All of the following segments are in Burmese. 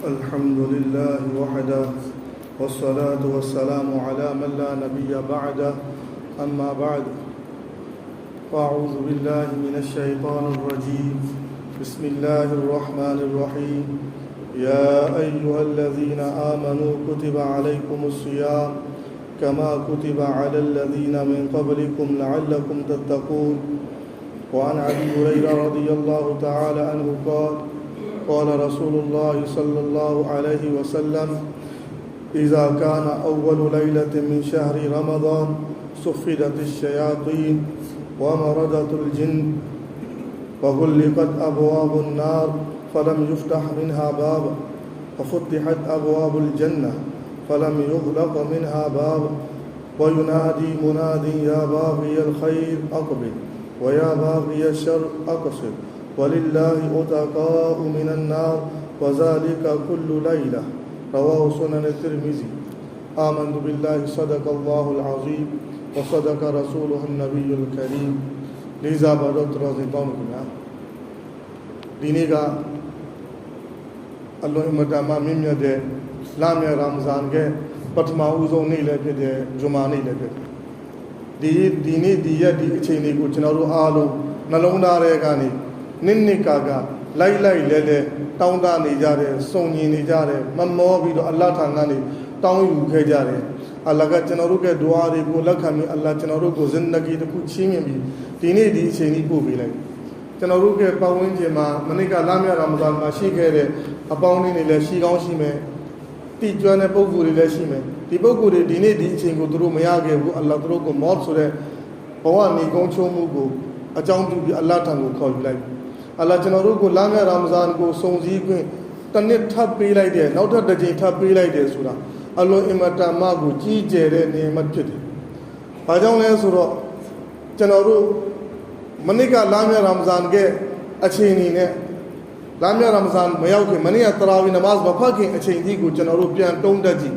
الحمد لله وحده والصلاة والسلام على من لا نبي بعده أما بعد فأعوذ بالله من الشيطان الرجيم بسم الله الرحمن الرحيم يا أيها الذين آمنوا كتب عليكم الصيام كما كتب على الذين من قبلكم لعلكم تتقون وعن أبي هريرة رضي الله تعالى عنه قال رسول الله صلى الله عليه وسلم إذا كان أول ليلة من شهر رمضان صفدت الشياطين ومردت الجن وغلقت أبواب النار فلم يفتح منها باب وفتحت أبواب الجنة فلم يغلق منها باب وينادي مناد يا باغي الخير أقبل ويا باغي الشر أقصر ولله أتقاء من النار وذلك كل ليلة رواه سنن الترمذي آمنت بالله صدق الله العظيم وصدق رسوله النبي الكريم لذا بدأت رضي الله عنه دينك الله مدام من يد لام رمضان के पठमा उज़ों नहीं लेते थे जुमा नहीं लेते दीनी दिया दी चीनी को चनारू आलू नलोंडा रहेगा नहीं निन्नी कागा लाई लाई ले ले टाउंडा नहीं जा रहे सोनी नहीं जा रहे मम्मो भी तो अल्लाह थांगा नहीं टाउं यूखे जा रहे अल्लाह का चनारू के दुआ रे को लखा में अल्लाह चनारू को जिंदगी तो कुछ ही में भी दीनी दी चीनी को भी लगे चनारू के पावन जे माँ मने का लामिया रमजान में शी कह रहे अपाउनी नहीं ले शी गाँव शी में तीजवा ने पोगुरी ले शी में ती पोगुरी दीनी दी चीनी को दुरु में आगे वो अल्लाह दुरु को मौत सुरे पवा निकों चोमु को अचाउं भी अल्लाह थांगो खाओ लाई अल्लाह चनारू को लामिया रमजान को सोंजी को तन्ने ठप पी लाई दे नौथा दजे ठप पी लाई दे सुरा अल्लाह इमता माँ को चीज़ रे नेमत के थे आजाऊं ने सुरा चनारू मनी का लामिया रमजान के अच्छे नहीं ने लामिया रमजान मयाओ के मनी तरावी नमाज बफा के अच्छे नहीं को चनारू प्यान टोंडा जी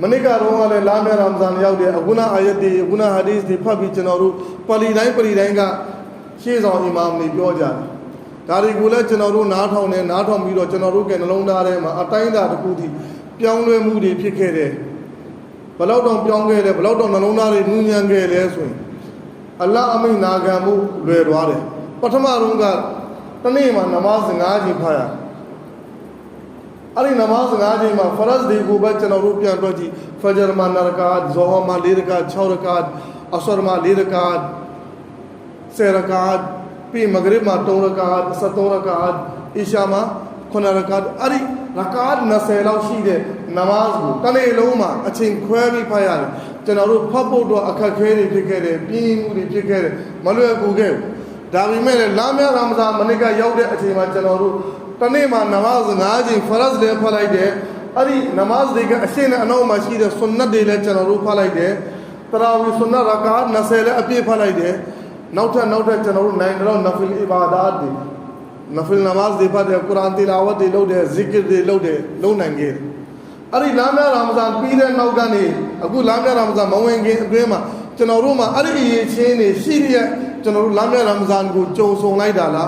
मनी का रोमाले लामिया रमजान याओ दे अगुना आयत दे अगुना हदीस दे फा भी चनारू पली रहेगा शेज़ और इमाम ने बियो जा तारी गुले चनारू नाठाओ ने नाठाओ मीरो चनारू के नलोंडा रे मा अटाइंदा टकूदी प्याउंगे मूडी फिके रे बलाउडों प्याउंगे रे बलाउडों नलोंडा रे नून्यांगे रे सोई अल्लाह अमी नागामू बेरवारे पठमा रूंगा तने मा नमाज गाजी फाया अरे नमाज गाजी मा फरज दी को बचन रुपया बजी फजर मा नरकात ज़ोहर मा लिरकात छौरकात असर मा लिरकात सेरकात पी मगरिब मा तोरकात सतोरकात ईशा मा खुनरकात अरे रकात नसेलाव शीदे नमाज को तने लोमा अच्छे ख्वे भी फाया चनारू फबो दो अखा खेरी फिकेरे पींगुरी फिकेरे मलुए गुगे दावी में लामिया रमजान मने का याउदे अच्छे मा चनारू तने मा नमाज नाजी फरज ले फलाई दे अरे नमाज दे के अच्छे ने अनो मशीद सुन्नत दे ले चनारू फलाई दे तरावी सुन्नत रकात नसेले अपी फलाई दे नौथा चनारू नाइनरो नफिल इबादत दे नफिल नमाज दे पा दे कुरान तिलावत दे लो दे जिक्र दे लो नंगे अरे लामिया रमजान पीरे नौगानी अगु लामिया रमजान मवेंगे बेमा चनारू मा अरे ये छेने सीरिया चनारू लामिया रमजान को चौ सोंलाई डाला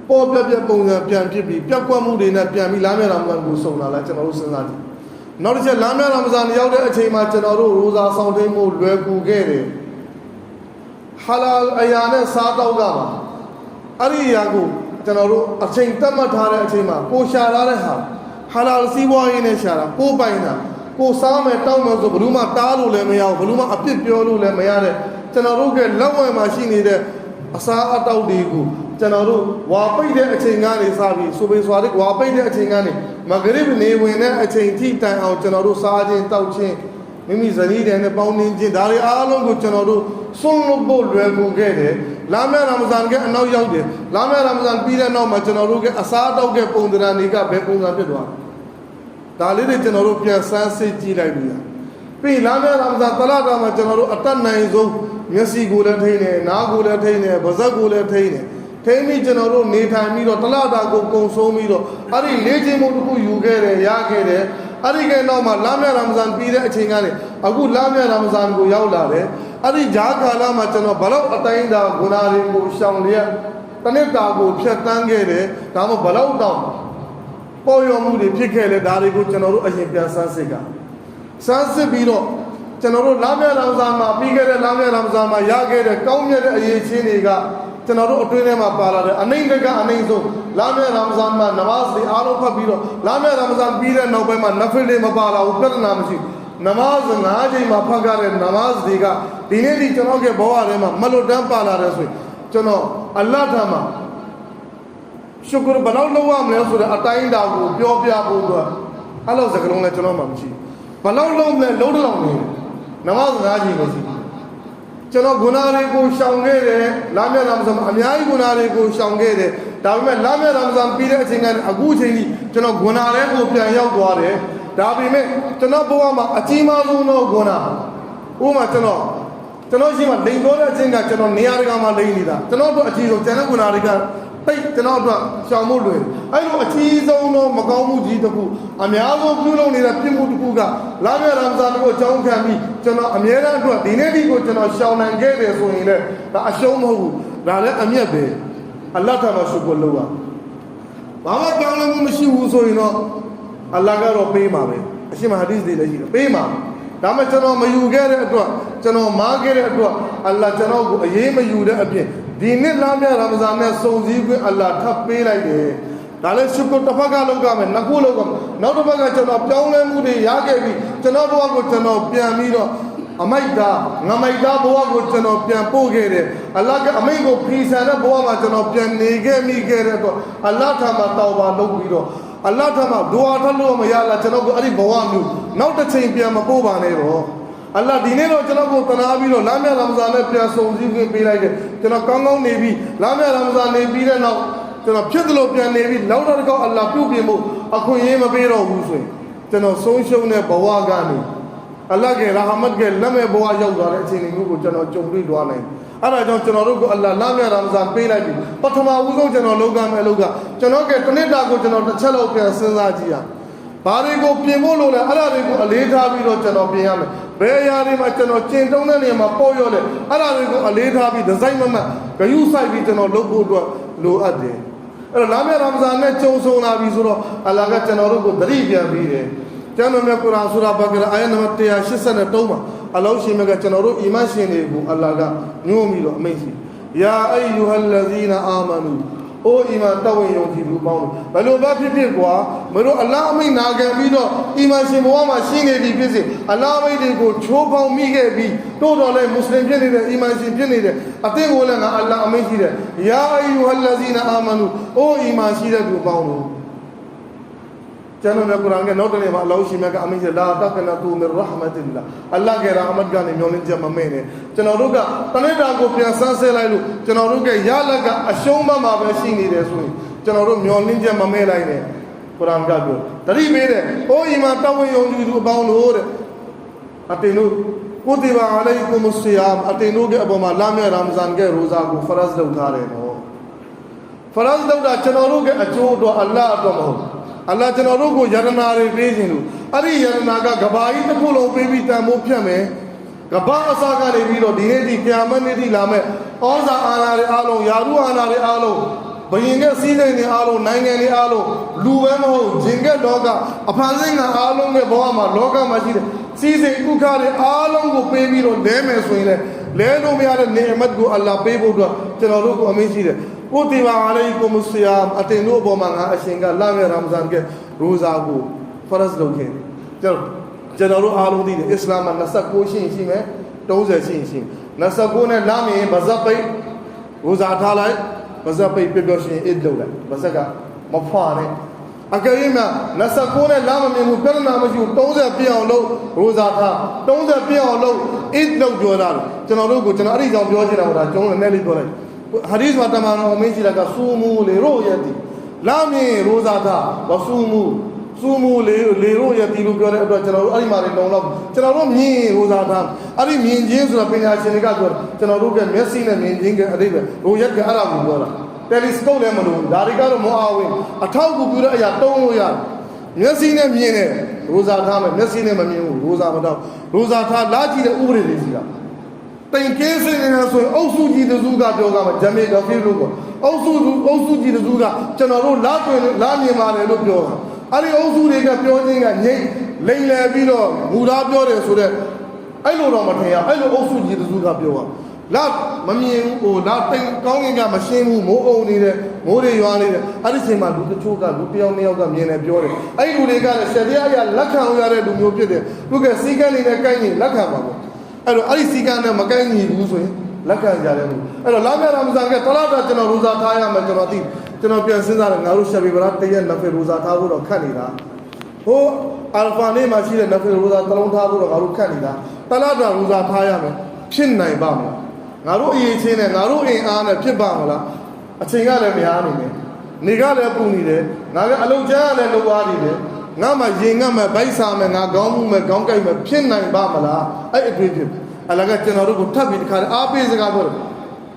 पो प्या पोंगा प्यान भी प्या क्वामू दे ना प्या मी लामिया रमजान को सोंला ला चनारू सना दी नौरे लामिया रमजान याउदे अच्छे मा चनारू रोजा सौदे मो लवे को गेरे हलाल अयाने सातौगा अरे यागो चनारू अच्छे तम ठारे अच्छे मा को शारा रे हा हलाल सीवाई ने शारा को पाइना को सामे टाउ में जो बलुमा तालू ले में आओ बलुमा अपि प्योलू ले में यारे चनारू के लवे माशी नहीं दे असा अटाउ दीगु चनारू वापई दे अच्छे गाने साबी सुबह स्वादिक वापई दे अच्छे गाने मगरिब ने वेने अच्छे थी टाइम आओ चनारू साजे ताउचे मिमी जनी दे ने पाउनी जे दारे आलो को चनारू सुन लो बोल वे को गेरे लामिया रमजान के अनौ याउ दे लामिया रमजान पीरे नौ म चनारू के असा ताउ के पोंदरा नी का बे पोंगा पे दवा ताली दे चनारू प्या सांस से जी लाई बिया पे लामिया रमजान तला का म चनारू अटन नहीं जो मेसी गोले थईने ना गोले थईने बजा गोले थईने थेमी चनारू ने थामी रो तला दा को सो मी रो अरे ले जे मो को युगे रे या के रे अरे के नौ मा लामिया रमजान पीरे अच्छे गाने अगु लामिया रमजान को याउ ला रे अरे जा काला मा चनो बलो अटाइंदा गुनारे को शाउं लिया तने ता को फ्यतांगे रे ताम बलाउ ताम ပေါ်ရောမှုတွေဖြစ်ခဲ့လေဒါတွေကိုကျွန်တော်တို့အရင်ပြန်ဆန်းစစ်ကဆန်းစစ်ပြီးတော့ကျွန်တော်တို့လာမြတ်ရမ်ဇာန်မှာပြီးခဲ့တဲ့လာမြတ်ရမ်ဇာန်မှာရခဲ့တဲ့ကောင်းမြတ်တဲ့အရေးချင်းတွေကကျွန်တော်တို့အတွင်းထဲမှာပါလာတဲ့အနိုင်တကအနိုင်ဆုံးလာမြတ်ရမ်ဇာန်မှာနမတ်တွေအားလုံးဖတ်ပြီးတော့လာမြတ်ရမ်ဇာန်ပြီးတဲ့နောက်ပိုင်းမှာနဖလ်တွေမပါလာဘူးပြဿနာမရှိနမတ်၅ချိန်မှာဖတ်ကြတဲ့နမတ်တွေကဒီနေ့ဒီကျွန်တော်ရဲ့ဘဝထဲမှာမလွတ်တမ်းပါလာတဲ့ဆိုရင်ကျွန်တော်အလ္လာဟ်ထံမှာရှုကရဘလောက်လုပ်ရမလဲဆိုတဲ့အတိုင်းအတာကိုပြောပြဖို့အတွက်အဲ့လိုစကားလုံးလည်းကျွန်တော်မှမရှိဘလောက်လုံးလဲလုံးတော့နေနမတ်၅ချိန်ပဲရှိကျွန်တော်ဂုဏတွေကိုရှောင်ခဲ့တယ်လာမြတ်ရမ်ဇာန်အများကြီးဂုဏတွေကိုရှောင်ခဲ့တယ်ဒါပေမဲ့လာမြတ်ရမ်ဇာန်ပြီးတဲ့အချိန်ကအခုအချိန်ကြီးကျွန်တော်ဂုဏတွေကိုပြန်ရောက်သွားတယ်ဒါပေမဲ့ကျွန်တော်ဘဝမှာအကြီးမားဆုံးသောဂုဏဥပမာကျွန်တော်ရှိမှလိန်တော်တဲ့အချိန်ကကျွန်တော်နေရာတကာမှာလိန်နေတာကျွန်တော်တို့အကြီးဆုံးကျန်တဲ့ဂုဏတွေကတိတ်ကျွန်တော်တို့ရှောင်ဖို့လွယ်အဲ့လိုအကြီးဆုံးသောမကောင်းမှုကြီးတစ်ခုအများဆုံးပြုလုပ်နေတဲ့ပြစ်မှုတစ်ခုကလာမြတ်ရမ်ဇာန်ကိုအကြောင်းခံပြီးကျွန်တော်အမြဲတမ်းအတွက်ဒီနေ့ဒီကိုကျွန်တော်ရှောင်နိုင်ခဲ့တယ်ဆိုရင်လည်းဒါအရှုံးမဟုတ်ဘူးဒါလည်းအမြတ်ပဲအလ္လာဟ်ထံမှာရှုပ်လို့ဘာမှပြောင်းလဲမှုမရှိဘူးဆိုရင်တော့အလ္လာဟ်ကတော့ပေးမှာပဲအရှင်မဟာဒီစ်တွေလည်းရှိတယ်ပေးမှာဒါမှကျွန်တော်မယူခဲ့တဲ့အတွက်ကျွန်တော်မားခဲ့တဲ့အတွက်အလ္လာဟ်ကျွန်တော်ကိုအေးမယူတဲ့အပြင်ဒီနှစ်လာမြတ်ရမ်ဇာန်နဲ့စုံစည်းခွင့်အလ္လာဟ်ထပ်ပေးလိုက်တယ်ဒါလည်းရှုကရ်တစ်ဖက်ကလောက်ကြမယ်နှစ်ခုလောက်ကနောက်တစ်ဖက်ကကျွန်တော်ပြောင်းလဲမှုတွေရခဲ့ပြီးကျွန်တော်ဘဝကိုကျွန်တော်ပြန်ပြီးတော့အမိုက်သားငမိုက်သားဘဝကိုကျွန်တော်ပြန်ပို့ခဲ့တယ်အလ္လာဟ်ကအမိန့်ကိုဖီဆန်တဲ့ဘဝမှာကျွန်တော်ပြန်နေခဲ့မိခဲ့တဲ့အတွက်အလ္လာဟ်ထံမှာတောင်းပါလုပ်ပြီးတော့အလ္လာဟ်ထံမှာဒူအာထလို့မရလားကျွန်တော်ကိုအဲ့ဒီဘဝမျိုးနောက်တစ်ချိန်ပြန်မပို့ပါနဲ့တော့အလ္လာဟ်ဒီနေ့တော့ကျွန်တော်ကိုတနာပြီးတော့လာမြတ်ရမ်ဇာန်နဲ့ပြန်ဆုံစည်းခွင့်ပေးလိုက်တယ်ကျွန်တော်ကောင်းကောင်းနေပြီးလာမြတ်ရမ်ဇာန်နေပြီးတဲ့နောက်ကျွန်တော်ဖြစ်သလိုပြန်နေပြီးနောက်တစ်ခေါက်အလ္လာဟ်ပြုပြင်ဖို့အခွင့်အရေးမပေးတော့ဘူးဆိုရင်ကျွန်တော်ဆုံးရှုံးတဲ့ဘဝကနေအလ္လာဟ်ရဲ့ရာဟမတ်ရဲ့လက်မဲ့ဘဝရောက်သွားတဲ့အချိန်မျိုးကိုကျွန်တော်ကြုံတွေ့သွားနိုင်အဲ့ဒါကြောင့်ကျွန်တော်တို့ကအလ္လာဟ်လာမြတ်ရမ်ဇာန်ပေးလိုက်ပြီပထမဦးဆုံးကျွန်တော်လုပ်ကမယ်လို့ကကျွန်တော်ကတနစ်တာကိုကျွန်တော်တစ်ချက်လောက်ပြန်စဉ်းစားကြည့်ရဘာတွေကိုပြင်ဖို့လို့လဲအဲ့ဒါတွေကိုအလေးထားပြီးတော့ကျွန်တော်ပြင်ရမယ်ဘယ်အရာတွေမှာကျွန်တော်ကျင့်သုံးတဲ့နေရာမှာပေါ့ရော့လဲအဲ့ဒါတွေကိုအလေးထားပြီးဒီဇိုင်းမမတ်ဂရုစိုက်ပြီးကျွန်တော်လုပ်ဖို့အတွက်လိုအပ်တယ်အဲ့တော့လာမြတ်ရမ်ဇာန်နဲ့ကြုံဆုံလာပြီဆိုတော့အလ္လာဟ်ကကျွန်တော်တို့ကိုသတိပြန်ပြီးတယ်ကျမ်းတော်မြတ်ကုရ်အာန်ဆူရာဘကရာအာယတ်နံပါတ်183မှာအလောင်းရှင်မြတ်ကကျွန်တော်တို့အီမန်ရှင်တွေကိုအလ္လာဟ်ကညွှန်ပြီးတော့အမိန့်ရှိယာအယုဟလ္လဇီနာအာမနူအိုအီမန်တော်ဝင်ယုံကြည်သူပေါင်းတို့ဘယ်လိုပဲဖြစ်ဖြစ်ကွာမတို့အလ္လာဟ်အမိန့်နာခံပြီးတော့အီမန်ရှင်ဘဝမှာရှိနေပြီဖြစ်စေအလ္လာဟ်အမိန့်တွေကိုချိုးဖောက်မိခဲ့ပြီးတိုးတော်လဲမွတ်စလင်ဖြစ်နေတဲ့အီမန်ရှင်ဖြစ်နေတဲ့အသင်ကိုလည်းငါအလ္လာဟ်အမိန့်ရှိတယ်ယာအယုဟလ္လဇီနာအာမနူအိုအီမန်ရှိတဲ့သူပေါင်းတို့ကျမ်းတော်မြတ်ကုရ်အာန်ကနောက်တနေ့မှာအလ္လာဟ်ရှင်မြတ်ကအမိန့်ရှိလာတကနတူမင်ရဟမတ်လ္လာအလ္လာဟ်ရဲ့ရာဟမတ်ကနေမျှော်လင့်ချက်မမဲ့နဲ့ကျွန်တော်တို့ကတနေ့တာကိုပြန်ဆန်းဆဲလိုက်လို့ကျွန်တော်တို့ကရလက်ကအရှုံးမမှာပဲရှိနေတယ်ဆိုရင်ကျွန်တော်တို့မျှော်လင့်ချက်မမဲ့လိုက်နဲ့ကုရ်အာန်ကပြောတတိပေးတယ်အိုးအီမန်တော်ဝင်ယုံကြည်သူအပေါင်းတို့တဲ့အတင်တို့ကုတိဘာအလိုင်ကုမဆီယာမ်အတင်တို့ကအပေါ်မှာလာမြတ်ရမ်ဇာန်ရဲ့ရိုဇာကိုဖရတ်လုပ်ထားတယ်နော်ဖရတ်လုပ်တာကျွန်တော်တို့ကအကျိုးအတွက်အလ္လာဟ်အတွက်မဟုတ်အလ္လာဟ်ကျွန်တော်တို့ကိုယရနာတွေပေးခြင်းလို့အဲ့ဒီယရနာကကဘာကြီးတစ်ခုလုံးပေးပြီးတန်ဖိုးဖြတ်မယ်ကဘာအစားကနေပြီးတော့ဒီနေ့ဒီကိယာမတ်နေ့ဒီလာမဲ့ဩဇာအာဏာတွေအားလုံးယာရုအာဏာတွေအားလုံးဘယင်ကစီးစိမ်တွေအားလုံးနိုင်ငံတွေအားလုံးလူပဲမဟုတ်ဂျင်ကလောကအဖန်ဆင်းကအားလုံးရဲ့ဘဝမှာလောကမှာရှိတဲ့စီးစိမ်ဥက္ခတွေအားလုံးကိုပေးပြီးတော့လဲမယ်ဆိုရင်လည်းလဲလို့မရတဲ့နေအမတ်ကိုအလ္လာဟ်ပေးဖို့အတွက်ကျွန်တော်တို့ကိုအမိန့်ရှိတယ်ကုတိဘာအလိုင်ကုမဆီယာမ်အတင်တို့အပေါ်မှာငါအရှင်ကလာမြတ်ရမ်ဇာန်ကရိုဇာကိုဖရတ်လုပ်ခဲ့တယ်ကျွန်တော်တို့အားလုံးသိတယ်အစ္စလာမ်မှာ29ရှိမယ်30ရှိ29နဲ့လာမြင်ဘဇတ်ပိတ်ရိုဇာထားလိုက်ဘဇတ်ပိတ်ပြပြရှင်အစ်လုပ်လိုက်ဘဇတ်ကမဖွာနဲ့အကယ်၍မှ29နဲ့လာမမြင်ဘူးပြဿနာမရှိဘူး30ပြည့်အောင်လုပ်ရိုဇာထား30ပြည့်အောင်လုပ်အစ်လုပ်ပြောတာကျွန်တော်တို့ကိုကျွန်တော်အဲ့ဒီကြောင့်ပြောချင်တာကကျွန်တော်လည်းနည်းလေးပြောလိုက်ဟာဒီစ်မှာတမန်တော်အမင်းကြီးကဆူမူလေရိုယတိလာမြင်ရိုဇာတာဝဆူမူလေရိုယတိလို့ပြောတဲ့အတွက်ကျွန်တော်တို့အဲ့ဒီမှာလုံလောက်ကျွန်တော်တို့မြင်ရိုဇာတာအဲ့ဒီမြင်ချင်းဆိုတာပညာရှင်တွေကပြောကျွန်တော်တို့ကမျက်စိနဲ့မြင်ချင်းကအတိတ်ပဲရိုယတ်ကအဲ့ဒါကိုပြောတာတယ်လီစကုပ်လည်းမလို့ဒါတွေကတော့မအားဝင်အထောက်ကူပြုတဲ့အရာတုံးလို့ရတယ်မျက်စိနဲ့မြင်တယ်ရိုဇာထားမယ်မျက်စိနဲ့မမြင်ဘူးရိုဇာမတော့ရိုဇာထားလာကြည့်တဲ့ဥပဒေတွေရှိတာတိုင်ကင်းစင်နေဆိုရင်အုပ်စုကြီးတစုကပြောကမှာဂျမေဂါဖီလို့ပေါ့အုပ်စုကြီးတစုကကျွန်တော်တို့လာမြင်ပါတယ်လို့ပြောတာ အဲ့ဒီအုပ်စုတွေကပြောခြင်းကငြိမ့်လိမ်လည်ပြီးတော့မူသားပြောတယ်ဆိုတော့အဲ့လိုတော့မထင်ရအဲ့လိုအုပ်စုကြီးတစုကပြောတာလာမမြင်ဘူးဟိုလာတိမ်ကောင်းကင်ကမရှင်းဘူးမိုးအုံနေတဲ့မိုးတွေရွာနေတယ်အဲ့ဒီချိန်မှာလူတချို့ကလူတယောက်နှစ်ယောက်ကမြင်တယ်ပြောတယ်အဲ့ဒီလူတွေကလည်းဆယ်တရားအရလက်ခံရတဲ့လူမျိုးဖြစ်တယ်သူကစီကန်းနေတဲ့ကိုင်းနေလက်ခံပါပေါ့အဲ့တော့အဲ့ဒီစီကန်းနဲ့မကိုင်းညီဘူးဆိုရင်လက်ခံကြတယ်လို့အဲ့တော့လာမယ့်ရမဇန်ကတလားတာကျွန်တော်ရူဇာထားရမယ်ကျွန်တော်ပြန်စဉ်းစားတယ်ငါတို့ရှက်ပြီဗလားတရက်နဖယ်ရူဇာထားဖို့တော့ခက်နေတာဟိုအာလ်ဖာနေ့မှာရှိတဲ့နဖယ်ရူဇာတလုံးထားဖို့တော့ငါတို့ခက်နေတာတလားတာရူဇာထားရမယ်ဖြစ်နိုင်ပါမလားငါတို့အရေးချင်းနဲ့ငါတို့အင်အားနဲ့ဖြစ်ပါမလားအချိန်ကလည်းမရနိုင်နဲ့နေကလည်းပူနေတယ်ငါကအလုံးချမ်းကလည်းလိုအားနေတယ်ငါမှရင်ငတ်မှဗိုက်စာမှငါခေါင်းမှုမှခေါင်းကိုက်မှဖြစ်နိုင်ပါမလားအဲ့အတွေ့ဖြစ်အလကကျွန်တော်တို့ကိုထပ်ပြီးတခါအားပေးစကားပြောတယ်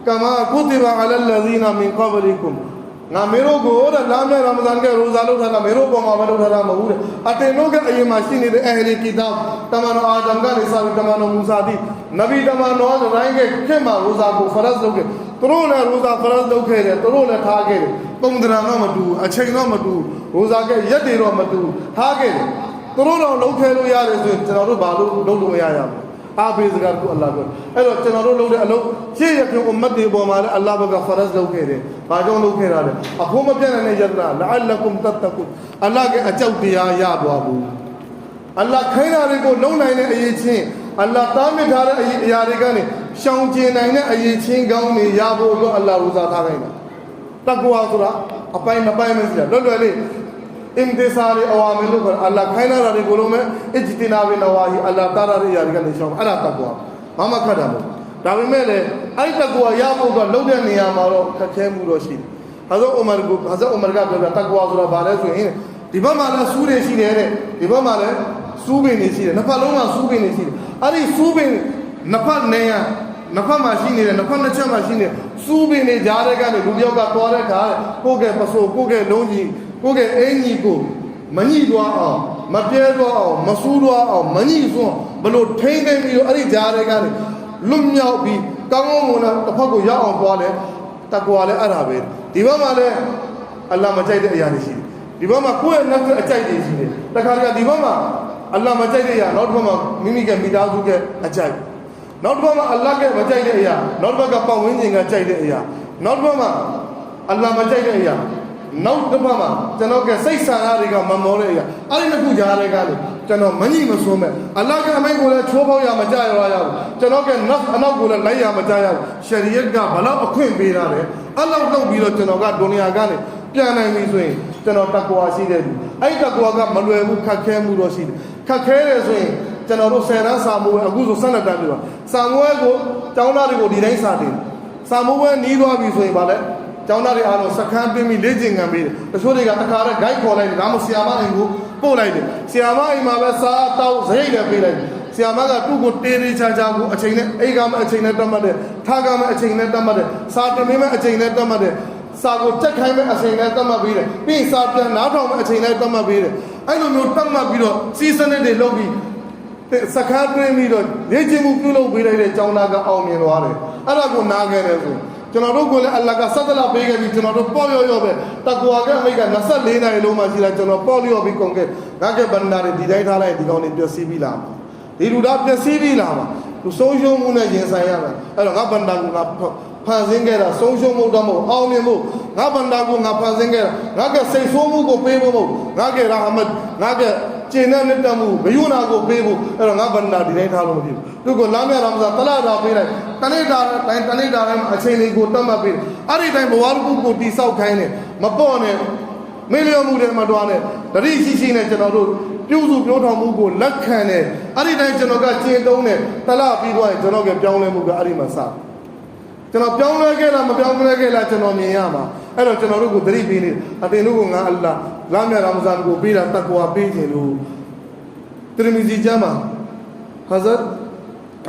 ကမာကုတိဘာအလလဇီနာမင်ကဘလီကွမ်ငါမေရိုကိုတဲ့လာမယ့်ရမဇန်ကရိုဇာလုပ်ထားတာမေရိုပေါ်မှာမလုပ်ထားတာမဟုတ်ဘူးတဲ့အတင်တို့ကအရင်မှရှိနေတဲ့အဟလီကီတာတမန်တော်အာဒမ်ကနေစာပြီးတမန်တော်မူဆာတိနဗီတမန်တော်တိုင်းကခင်မှာရိုဇာကိုဖရတ်လုပ်ခဲ့သူတို့လည်းရိုဇာဖရတ်လုပ်ခဲ့တယ်သူတို့လည်းထားခဲ့တယ်ပုံသဏ္ဍာန်တော့မတူအချိန်တော့မတူရိုဇာကရက်တွေတော့မတူထားခဲ့တယ်သူတို့တော့လုပ်ခဲ့လို့ရတယ်ဆိုရင်ကျွန်တော်တို့ဘာလို့လုပ်လို့မရရဘူးအားပေးစကားကိုအလ္လာဟ်ပြောအဲ့တော့ကျွန်တော်တို့လုပ်တဲ့အလုပ်ရှေ့ရပြုံအမတ်တွေပေါ်မှာလည်းအလ္လာဟ်ဘက်ကဖရတ်လုပ်ခဲ့တယ်ဘာကြောင့်လုပ်ခဲ့တာလဲအဖို့မပြတ်နိုင်တဲ့ယတနာလအလ္လာကုမ်တတ်တကုအလ္လာဟ်ကအကြောက်တရားရသွားဘူးအလ္လာဟ်ခိုင်းတာတွေကိုလုံးနိုင်တဲ့အရေးချင်းအလ္လာဟ်တားမြစ်ထားတဲ့အရာတွေကနေရှောင်ကျဉ်နိုင်တဲ့အရေးချင်းကောင်းတွေရဖို့အတွက်အလ္လာဟ်ရူဇာထားခိုင်းတာတကွာဆိုတာအပိုင်းနှစ်ပိုင်းမရှိတာလွယ်လွယ်လေးimtisali awamir lo kar Allah khaina ra ko lo me ijtinabi nawahi Allah taala ri yari kan sham ala taqwa mama khada lo da be me le ai taqwa ya mo do lou de neya ma ro khakhe mu ro shi hazrat umar kaပြောတာ taqwa ဆိုတာဗာလဲဆိုရင်ဒီဘက်မှာလည်းစူးတွေရှိတယ်တဲ့ဒီဘက်မှာလည်းစူးပင်တွေရှိတယ်နှစ်ဖက်လုံးမှာစူးပင်တွေရှိတယ်အဲ့ဒီစူးပင်နှစ်ဖက်နေရနှစ်ဖက်မှာရှိနေတယ်နှစ်ဖက်နှစ်ချက်မှာရှိနေစူးပင်တွေကြားတဲ့ကနေလူတယောက်ကသွားတဲ့ခါကိုယ့်ကပစိုးကိုယ့်ကလုံးကြီးကိုယ့်ကအင်ကြီးကိုမညှိသွားအောင်မပြဲသွားအောင်မဆူးသွားအောင်မညှိစွန်းဘလို့ထိမ့်သိမ့်ပြီးတော့အဲ့ဒီကြားတွေကနေလွတ်မြောက်ပြီးကောင်းကောင်းမွန်မွန်တစ်ဖက်ကိုရောက်အောင်သွားတယ်တကွာလည်းအဲ့ဒါပဲဒီဘက်မှာလည်းအလ္လာဟ်မကြိုက်တဲ့အရာတွေရှိတယ်ဒီဘက်မှာကိုယ့်ရဲ့နှက်အကြိုက်တွေရှိတယ်တခါတခါဒီဘက်မှာအလ္လာဟ်မကြိုက်တဲ့အရာနောက်တစ်ဘက်မှာမိမိကမိသားစုကအကြိုက်နောက်တစ်ဘက်မှာအလ္လာဟ်ကမကြိုက်တဲ့အရာနောက်တစ်ဘက်ကပတ်ဝန်းကျင်ကကြိုက်တဲ့အရာနောက်တစ်ဘက်မှာအလ္လာဟ်မကြိုက်တဲ့အရာနောက်တစ်ပတ်မှာကျွန်တော်ကစိတ်ဆန္ဒတွေကမမောတဲ့အရာအဲ့ဒီနှစ်ခုကြားတွေကလည်းကျွန်တော်မညှိမစွန်းမဲ့အလ္လာဟ်ကအမိန့်ကိုလည်းချိုးဖောက်ရမကြရရဘူးကျွန်တော်ကနတ်အနောက်ကိုလည်းလိုက်ရမကြရဘူးရှရီယတ်ကဘလောက်အခွင့်ပေးတာလဲအဲ့လောက်လုပ်ပြီးတော့ကျွန်တော်ကဒုနီယာကနေပြန်နိုင်ပြီဆိုရင်ကျွန်တော်တကွာရှိတဲ့လူအဲ့တကွာကမလွယ်ဘူးခက်ခဲမှုတော့ရှိတယ်ခက်ခဲတယ်ဆိုရင်ကျွန်တော်တို့10တန်းစာမိုးအခုဆို12တန်းပြီပါစာမိုးကိုကျောင်းသားတွေကိုဒီတိုင်းစာတင်စာမိုးပဲနီးသွားပြီဆိုရင်ဗာလဲကျောင်းသားတွေအားလုံးစခန်းပြင်ပြီးလေ့ကျင့်ခံပေးတယ်တချို့တွေကတခါတည်း guide ခေါ်လိုက်တယ်ဒါမှဆရာမအိမ်ကိုပို့လိုက်တယ်ဆရာမအိမ်မှာပဲစားတောက်စရိတ်လည်းပေးလိုက်တယ်ဆရာမကသူ့ကိုတေးသေးချာချာကိုအချိန်နဲ့အိတ်ကမှအချိန်နဲ့တတ်မှတ်တယ်ထားကမှအချိန်နဲ့တတ်မှတ်တယ်စာတင်ပေးမှအချိန်နဲ့တတ်မှတ်တယ်စာကိုချက်ခိုင်းမဲ့အချိန်နဲ့တတ်မှတ်ပေးတယ်ပြီးစာပြန်နားထောင်မဲ့အချိန်နဲ့တတ်မှတ်ပေးတယ်အဲ့လိုမျိုးတတ်မှတ်ပြီးတော့စီးစနစ်တွေလုပ်ပြီးစခန်းတွင်းပြီးတော့လေ့ကျင့်မှုပြုလုပ်ပေးလိုက်တဲ့ကျောင်းသားကအောင်မြင်သွားတယ်အဲ့ဒါကိုနားခဲ့တယ်ဆိုကျွန်တော်တို့ကိုလည်းအလ္လာဟ်ကစက်တလာပေးခဲ့ပြီးကျွန်တော်တို့ပေါ့ရော့ပဲတကွာကအမိတ်က24နိုင်လုံးမှရှိလာကျွန်တော်ပေါ့လျော့ပြီးကုန်ခဲ့ငါကဘန္နာတွေဒီတိုင်းထားလိုက်ဒီကောင်းတွေပျက်စီးပြီးလာမှာဒီလူသားပျက်စီးပြီးလာမှာသူဆုံးရှုံးမှုနဲ့ရင်ဆိုင်ရမယ်အဲ့တော့ငါဘန္နာကငါဖန်ဆင်းခဲ့တာဆုံးရှုံးမှုတော့မဟုတ်အောင်မြင်မှုငါဘန္နာကငါဖန်ဆင်းခဲ့တာငါကစိတ်ဆိုးမှုကိုပေးဖို့မဟုတ်ငါကရာဟမတ်ငါကကျင့်တဲ့မြတ်တမှုဘယုနာကိုပေးဖို့အဲ့တော့ငါဘန္နာဒီတိုင်းထားလို့မဖြစ်ဘူးသူကလာမြရမဇာတလာတာပေးလိုက်တနေ့တာတိုင်းမှာအချိန်လေးကိုတတ်မှတ်ပေးအဲ့ဒီတိုင်းဘဝတစ်ခုကိုတိဆောက်ခိုင်းတယ်မပေါ့နဲ့မေလျော်မှုတွေမတွားနဲ့တတိရှိနဲ့ကျွန်တော်တို့ပြုစုပြောထောင်မှုကိုလက်ခံတယ်အဲ့ဒီတိုင်းကျွန်တော်ကကျင့်သုံးတယ်တလပြီးသွားရင်ကျွန်တော်ကပြောင်းလဲမှုကအဲ့ဒီမှာစကျွန်တော်ပြောင်းလဲခဲ့လားမပြောင်းလဲခဲ့လားကျွန်တော်မြင်ရမှာအဲ့တော့ကျွန်တော်တို့ကိုသတိပေးနေအတင်တို့ကငါအလ္လာဟ်လာမြရမဇန်ကိုပေးတာတကွာပေးခြင်းလို့တရမီဇီကျမ်းမှာဟာဇတ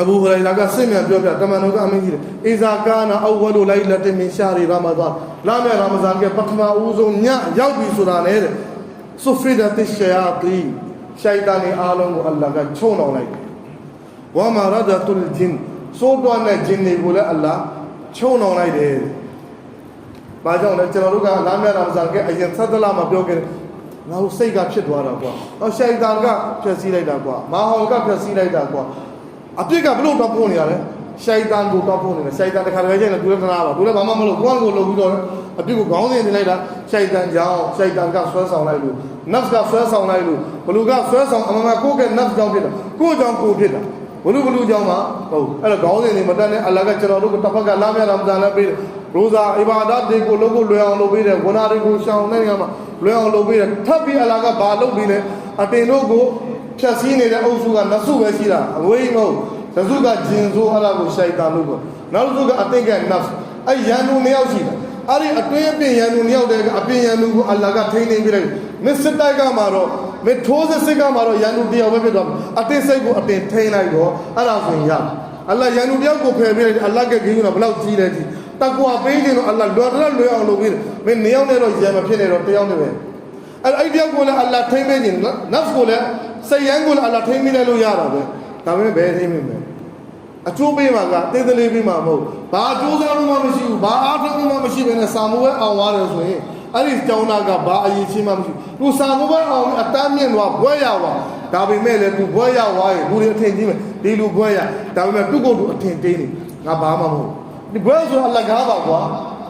်အဘူဟူရိုင်ရာကဆင့်မြန်ပြောပြတမန်တော်ကအမင်းကြီးတယ်အီဇာကာနာအဝဝလူလိုင်လတ်မင်ရှာရီရမဇန်လာမြရမဇန်ကပထမဦးဆုံးညရောက်ပြီဆိုတာနဲ့တဲ့ဆူဖီဒတ်ရှယာတီရှိုင်တာနီအားလုံးကိုအလ္လာဟ်ကချုံအောင်လိုက်တယ်ဝါမာရဒတ်လ်ဂျင်ဆိုးတော်တဲ့ဂျင်တွေကိုလည်းအလ္လာဟ်ချုံအောင်လိုက်တယ်ဘာကြောင့်လဲကျွန်တော်တို့ကလာမြရမဇန်ကအရင်ဆက်တလာမှာပြောခဲ့တယ် ငါတို့စိတ်ကဖြစ်သွားတာကွာတော့ရှိုက်တန်ကဖြည့်ဆည်းလိုက်တာကွာမာဟောင်ကဖြည့်ဆည်းလိုက်တာကွာအပြစ်ကဘလို့တော့ပို့နေရလဲရှိုက်တန်ကိုတော့ပို့နေတယ်ရှိုက်တန်တစ်ခါတည်းကျရင်လည်းသူလည်းတနာပါသူလည်းဘာမှမလုပ်ကိုယ့်ကိုလုပ်ပြီးတော့အပြစ်ကိုခေါင်းစဉ်နေလိုက်တာရှိုက်တန်ကြောင့်ရှိုက်တန်ကဆွဲဆောင်လိုက်လို့နတ်ကဆွဲဆောင်လိုက်လို့ဘလူကဆွဲဆောင်အမှန်မှကိုယ့်ကနတ်ကြောင့်ဖြစ်တာကိုယ့်ကြောင့်ကိုယ်ဖြစ်တာဘလူကြောင့်မှဟုတ်အဲ့တော့ခေါင်းစဉ်နေမတတ်နဲ့အလ္လာဟ်ကကျွန်တော်တို့ကိုတစ်ဖက်ကလာမြတ်ရမဇန်လည်းပေးတယ်ရိုဇာအီဘာဒတ်တွေကိုလုပ်ဖို့လွယ်အောင်လုပ်ပေးတယ်ဝနာတွေကိုရှောင်တဲ့နေရာမှာလွယ်အောင်လုပ်ပေးတယ်ထပ်ပြီးအလ္လာဟ်ကဘာလုပ်ပြီးလဲအတင်တို့ကိုဖြတ်စည်းနေတဲ့အုပ်စုကနစုပဲရှိတာအဝေးမဟုတ်နစုကဂျင်ဆိုအဲ့ဒါကိုရှိုက်တန်လို့ပေါ့နောက်စုကအတင်ကနတ်အဲ့ရန်သူနှစ်ယောက်ရှိတယ်အဲ့ဒီအတွင်းအပြင်ရန်သူနှစ်ယောက်တည်းကအပြင်ရန်သူကိုအလ္လာဟ်ကထိန်းသိမ်းပေးလိုက်မစ်စစ်တိုက်ကမှာတော့မစ်ထိုးစစ်ကမှာတော့ရန်သူတယောက်ပဲဖြစ်သွားအတင်စိတ်ကိုအတင်ထိန်းလိုက်တော့အဲ့ဒါဆိုရင်ရအလ္လာဟ်ရန်သူတယောက်ကိုဖယ်ပေးလိုက်အလ္လာဟ်ကဂိမ်းကဘယ်လောက်ကြီးလဲဒီတကွာပေးနေတော့အလ္လာဟ်လွယ်အောင်လုပ်ပေးတယ်မင်းနှစ်ယောက်နဲ့တော့ရံမဖြစ်နေတော့တယောက်နဲ့ပဲအဲ့တယောက်ကိုလည်းအလ္လာဟ်ထိမ့်ပေးခြင်းနတ်ကိုလည်းစိတ်ရန်ကိုလည်းအလ္လာဟ်ထိမ့်ပေးလိုက်လို့ရတာပဲဒါပေမဲ့ဘယ်ထိမ့်ပေးမလဲအကျိုးပေးမှာကတေးသေးလေးပေးမှာမဟုတ်ဘာအကျိုးစားလို့မှမရှိဘူးဘာအားထုတ်လို့မှမရှိဘဲနဲ့စာမိုးပဲအောင်သွားတယ်ဆိုရင်အဲ့ဒီကျောင်းသားကဘာအရေးချင်းမှမရှိဘူးသူစာမိုးပဲအောင်အတန်းမြင့်သွားဘွဲရသွားဒါပေမဲ့လည်းသူဘွဲရသွားရင်လူတွေအထင်ကြီးမယ်ဒီလူဘွဲရဒါပေမဲ့သူ့ကိုယ်သူအထင်သေးနေငါဘာမှမဟုတ်ဒီဘွဲဆိုအလကားပါကွာ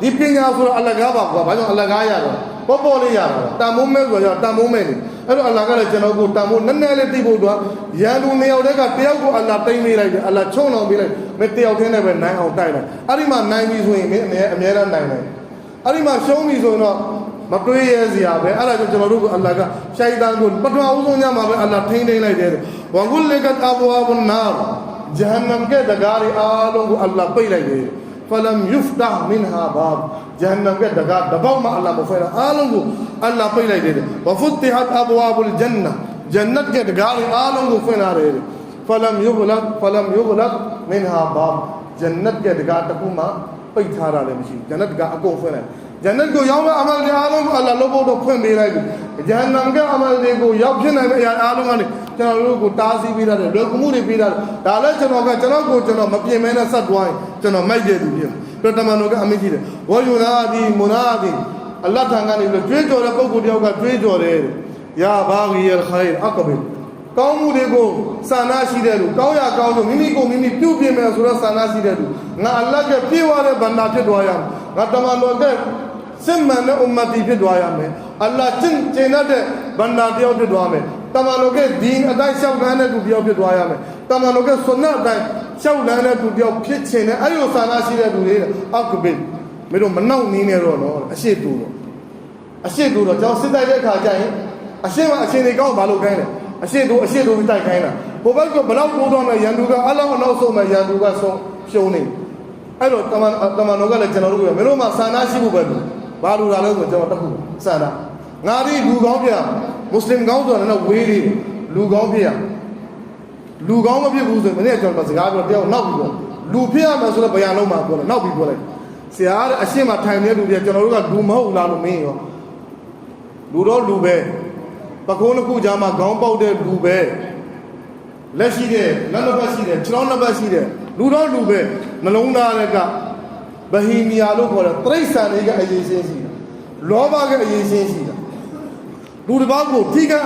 ဒီပညာဆိုအလကားပါကွာဘာကြောင့်အလကားရတော့ပေါ်လေးရတာတန်မိုးမဲဆိုတော့တန်မိုးမဲနေအဲ့တော့အလ္လာဟ်ကလည်းကျွန်တော်ကိုတန်မိုးနည်းနည်းလေးသိဖို့တော့ရန်သူနှစ်ယောက်တည်းကတယောက်ကိုအလ္လာဟ်တိမ့်ပေးလိုက်တယ်အလ္လာဟ်ချုံအောင်ပေးလိုက်မင်းတယောက်တည်းနဲ့ပဲနိုင်အောင်တိုက်လိုက်အဲ့ဒီမှာနိုင်ပြီဆိုရင်မင်းအမြဲတမ်းနိုင်တယ်အဲ့ဒီမှာရှုံးပြီဆိုရင်တော့မတွေးရစရာပဲအဲ့ဒါကြောင့်ကျွန်တော်တို့ကအလ္လာဟ်ကရှိုက်တန်ကိုပထမဦးဆုံးညမှာပဲအလ္လာဟ်ထိန်းသိမ်းလိုက်တယ်ဝဂုလကတ်အဘဝဘ်နာဂျဟန္နမ်ကတကားရီအားလုံးကိုအလ္လာဟ်ပိတ်လိုက်တယ်فلم يفتح منها باب جهنم के दगा दबाव में अल्लाह मुफैरा आलम को अल्लाह पे लाई दे दे वफुतिहत अबवाबुल जन्नह जन्नत के दगार आलम को फैला रहे फलम युगलक मिनहा बाब जन्नत के दगा तकुमा पैठा रहा है मशीन जन्नत का अको फैला जन्नत को यौम अमल के आलम को अल्लाह लोगों को फैल दे रहा है जहन्नम के अमल दे को यौम से नहीं यार आलम ने चलो लोगों को तासी भी रहा है लोग मुझे भी रहा है डाले चलो को चलो मप्पी मैंने सब दुआएं चलो मैं दे दूँगी तो तमानों का अमीर है वो युनादी मुनादी अल्लाह थांगा ने बोले ट्वे जोड़े को गुड़ियों का ट्वे जोड़े या बागी अल खैर अकबिल काउ मुझे को सानाशी दे लूँ काउ या काउ जो मिमी को मिमी क्यों भी मैं सुरा सानाशी दे लूँ ना अल्लाह के पी वाले बंदा के दुआया ना तमानों के सिम्मन उम्मती के दुआया में अल्लाह चेना दे बंदा दियो के दुआ में तमानों के दीन अदाय शब गाने तू दियो के दुआया में तमानों के सुन्ना अदाय शब गाने तू दियो फिर चेने अयो सानाशी दे तू दे अकबिल मेरे मन्नाऊ नी ने रो नो अशे दूर जाओ सीधा ये खा जाए अशे ने गाँव बालो गए ना अशे दो बिता गए ना वो बल को बनाओ को दो में यंदू का अल्लाह नौ सौ में यंदू का सो शो नहीं अरे तमानों का लेकिन और मेरे माँ सानाशी को बदलू बालू डालो तो जब तक साना नारी लू गाँव पे मुस्लिम गाँव तो है ना वेरी लू गाँव पे लू गाँव में भी घुसे मैंने चल बस गाँव में दिया ना भी लू पे मैं सुना बयानों में बोला ना भी बोला से यार अच्छे माठाई ने लू पे चलो का लू में उला लू में हो लू बे पकोन को जामा गाँव पाउडे लू बे लशी दे नन बसी दे चरौन बसी दे लू बे नलौना ने का बहीमिया लोग बोला त्रेसा ने का अयेशे सी लोबा के अयेशे सी लूट बाग को ठीक है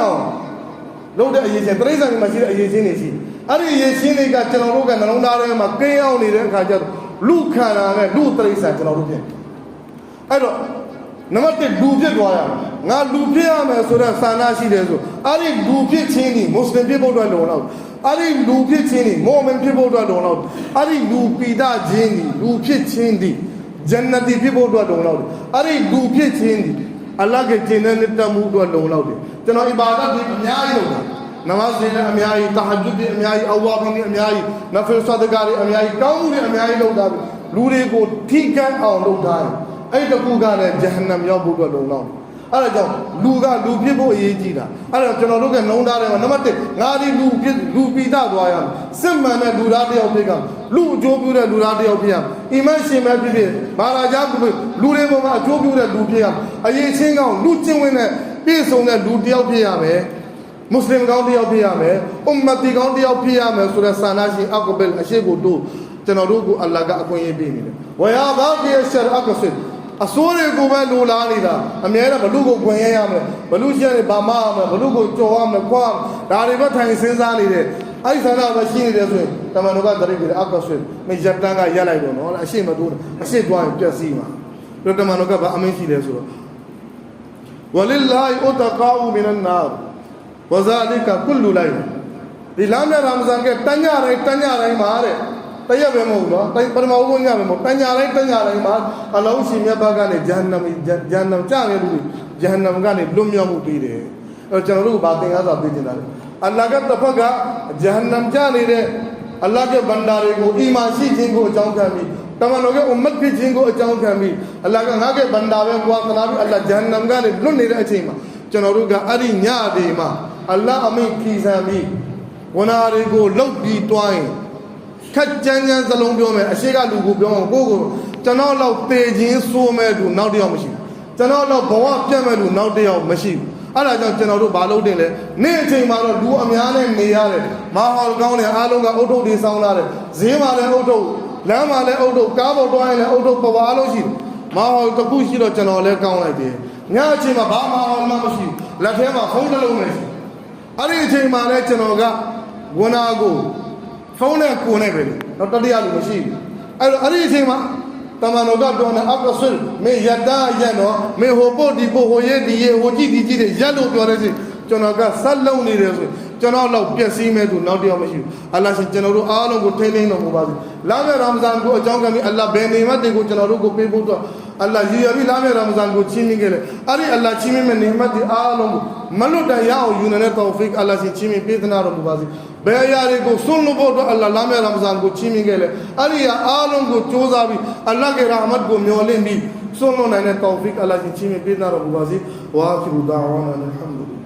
लोग अयेशे त्रेसा के मशीन अयेशे ने सी अरे अयेशे ने का चलो लोग नलौना रे मा के आओ नहीं रे खा जब लू खाना है लू त्रेसा चलो लोग अरे नमस्ते लूपे द्वारा ना लूपे में सोरा सानाशी दे सो अरे लूपे चीनी मुस्लिम भी बोल रहे हो अरे लूपे चीनी मोमेन भी बोल रहे हो अरे लूपीदा चीनी लूपे चीनी जन्नती भी बोल रहे हो अरे लूपे चीनी अल्लाह के चीने नित्य मुँह रहे हो चलो इबादत भी अन्याय होगा नमाज देने अन्याय तहज्जुद भी अन्याय अव्वाब भी अन्याय नफिल सदकारी अन्याय काऊ भी अन्याय लोग लूरे को ठीक है और लोग ऐ तो कुगा ने जहन्नम या बुगा लोना अरे जाओ लूगा लूपी वो ये जीना अरे चलो लोग नौंडा रे नमते गाड़ी लूपीदा द्वाया सिम में लूरा दे ओपेगा लू जो पूरे लूरा दे ओपिया ईमान से मैं भी महाराजा को लूरे वो जो पूरे लूपिया ये सिंगा लू चिंगे ने पीसों ने लूटिया ओपिया में मुस्लिम गांव दिया ओपिया में उम्मती गांव दिया ओपिया में सूरह सानाशी अकबिल अशे को दो चलो लोग अल्लाह का कोई भी नहीं वो या बाकी शर अकसिद အစိုးတွေကိုပဲလိုလားနေတာအများနဲ့ဘလူကိုခွင်ရရမယ်ဘလူရှက်နေဘာမှမဘလူကိုကြော်ရမယ်ခွာဒါတွေပဲထိုင်စဉ်းစားနေတယ်အဲ့ဒီဆန္ဒပဲရှိနေတယ်ဆိုရင်တမန်တော်ကတရိပ်ပြီးအကွဆွေမရက်တန်းကရက်လိုက်တော့နော်အရှိမတိုးအရှိသွားရင်ပြက်စီးမှာပြီးတော့တမန်တော်ကဘာအမင်းရှိလဲဆိုတော့ဝလိလာဟီဥတကာအူမင်န်နာဝဇာလီကကုလူလိုက်ဒီလမ်းမြရာမဇန်ကတညတိုင်းမှာတဲ့တရက်ပဲမဟုတ်နော်ပထမဦးဆုံးညပဲမဟုတ်တညတိုင်းမှာအလောင်းရှင်မြတ်ဘက်ကနေဂျဟန္နမ်ကြနေလူဂျဟန္နမ်ကနေလွတ်မြောက်မှုပေးတယ်အဲ့တော့ကျွန်တော်တို့ကဘာသင်္ကားစွာပေးနေတာလဲအလ္လာဟ်ကတစ်ဖက်ကဂျဟန္နမ်ကြနေတဲ့အလ္လာဟ်ရဲ့ဘန္တာတွေကိုအီမာန်ရှိခြင်းကိုအကြောင်းခံပြီးတမန်တော်ရဲ့အွမ်မတ်ဖြစ်ခြင်းကိုအကြောင်းခံပြီးအလ္လာဟ်ကငါ့ရဲ့ဘန္တာပဲကွာသနာပြီးအလ္လာဟ်ဂျဟန္နမ်ကနေလွတ်နေတဲ့အချိန်မှာကျွန်တော်တို့ကအဲ့ဒီညဒီမှာအလ္လာဟ်အမိန့်ခီးဆန်ပြီးဝနာတွေကိုလှုပ်ပြီးတွိုင်းခက်ကြမ်းစလုံးပြောမယ်အရှိကလူကိုပြောအောင်ကိုကျွန်တော်လောက်သေခြင်းဆိုးမဲ့လူနောက်တစ်ယောက်မရှိဘူးကျွန်တော်လောက်ဘဝပြတ်မဲ့လူနောက်တစ်ယောက်မရှိဘူးအဲ့ဒါကြောင့်ကျွန်တော်တို့ဘာလုပ်တင်လဲနေ့အချိန်မှာတော့လူအများနဲ့နေရတယ်မဟာဟော်ကောင်းတဲ့အားလုံးကအုတ်ထုပ်တွေဆောင်းလာတယ်ဈေးမှာလည်းအုတ်ထုပ်လမ်းမှာလည်းအုတ်ထုပ်ကားပေါ်တွိုင်းလည်းအုတ်ထုပ်ပပအားလုံးရှိတယ်မဟာဟော်တစ်ခုရှိတော့ကျွန်တော်လည်းကောင်းလိုက်တယ်ညအချိန်မှာဘာမဟာဟော်မှမရှိဘူးလက်ထဲမှာဖုန်းတစ်လုံးပဲရှိအဲ့ဒီအချိန်မှာလည်းကျွန်တော်ကဝနာကိုဖုန်းနဲ့ကိုနဲ့ပဲလေတော့တတိယလူမရှိဘူးအဲ့တော့အဲ့ဒီအချိန်မှာတမန်တော်ကပြောနေအပဆွေမင်းရတာရက်တော့မင်းဟိုပို့ဒီပို့ဟိုရဲဒီရဲဟိုကြည့်ဒီကြည့်တဲ့ရက်လို့ပြောတဲ့ချင်းကျွန်တော်ကဆက်လုံးနေတယ်ဆိုကျွန်တော်တော့ပြည့်စည်မဲ့သူနောက်တစ်ယောက်မရှိဘူးအလ္လာဟ်ရှင်ကျွန်တော်တို့အားလုံးကိုထိန်းသိမ်းတော်မူပါစေလာမယ့်ရာမဇန်ကိုအကြောင်းကပြီးအလ္လာဟ်ဘယ်နေမတ်တွေကိုကျွန်တော်တို့ကိုပေးဖို့တော့အလ္လာဟ်ရည်ရပြီးလာမယ့်ရာမဇန်ကိုချီးမြှင့်ခဲ့တယ်အဲ့ဒီအလ္လာဟ်ချီးမြှင့်မဲ့နေမတ်တွေအားလုံးကိုမလွတ်တန်ရအောင်ယူနေတဲ့တောဖီကအလ္လာဟ်ရှင်ချီးမြှင့်ပေးသနာတော်မူပါစေဘယ်အရာတွေကိုဆွန့်လွတ်ဖို့တော့အလ္လာဟ်လာမယ့်ရာမဇန်ကိုချီးမြှင့်ခဲ့တယ်အဲ့ဒီအားလုံးကိုကြိုးစားပြီးအလ္လာဟ်ရဲ့ရာဟမတ်ကိုမျှော်လင့်ပြီးဆွန့်လွတ်နိုင်တဲ့တောဖီကအလ္လာဟ်ရှင်ချီးမြှင့်ပေးသနာတော်မူပါစေဝါခီရူဒါဝါနာအလ်ဟမ်ဒူ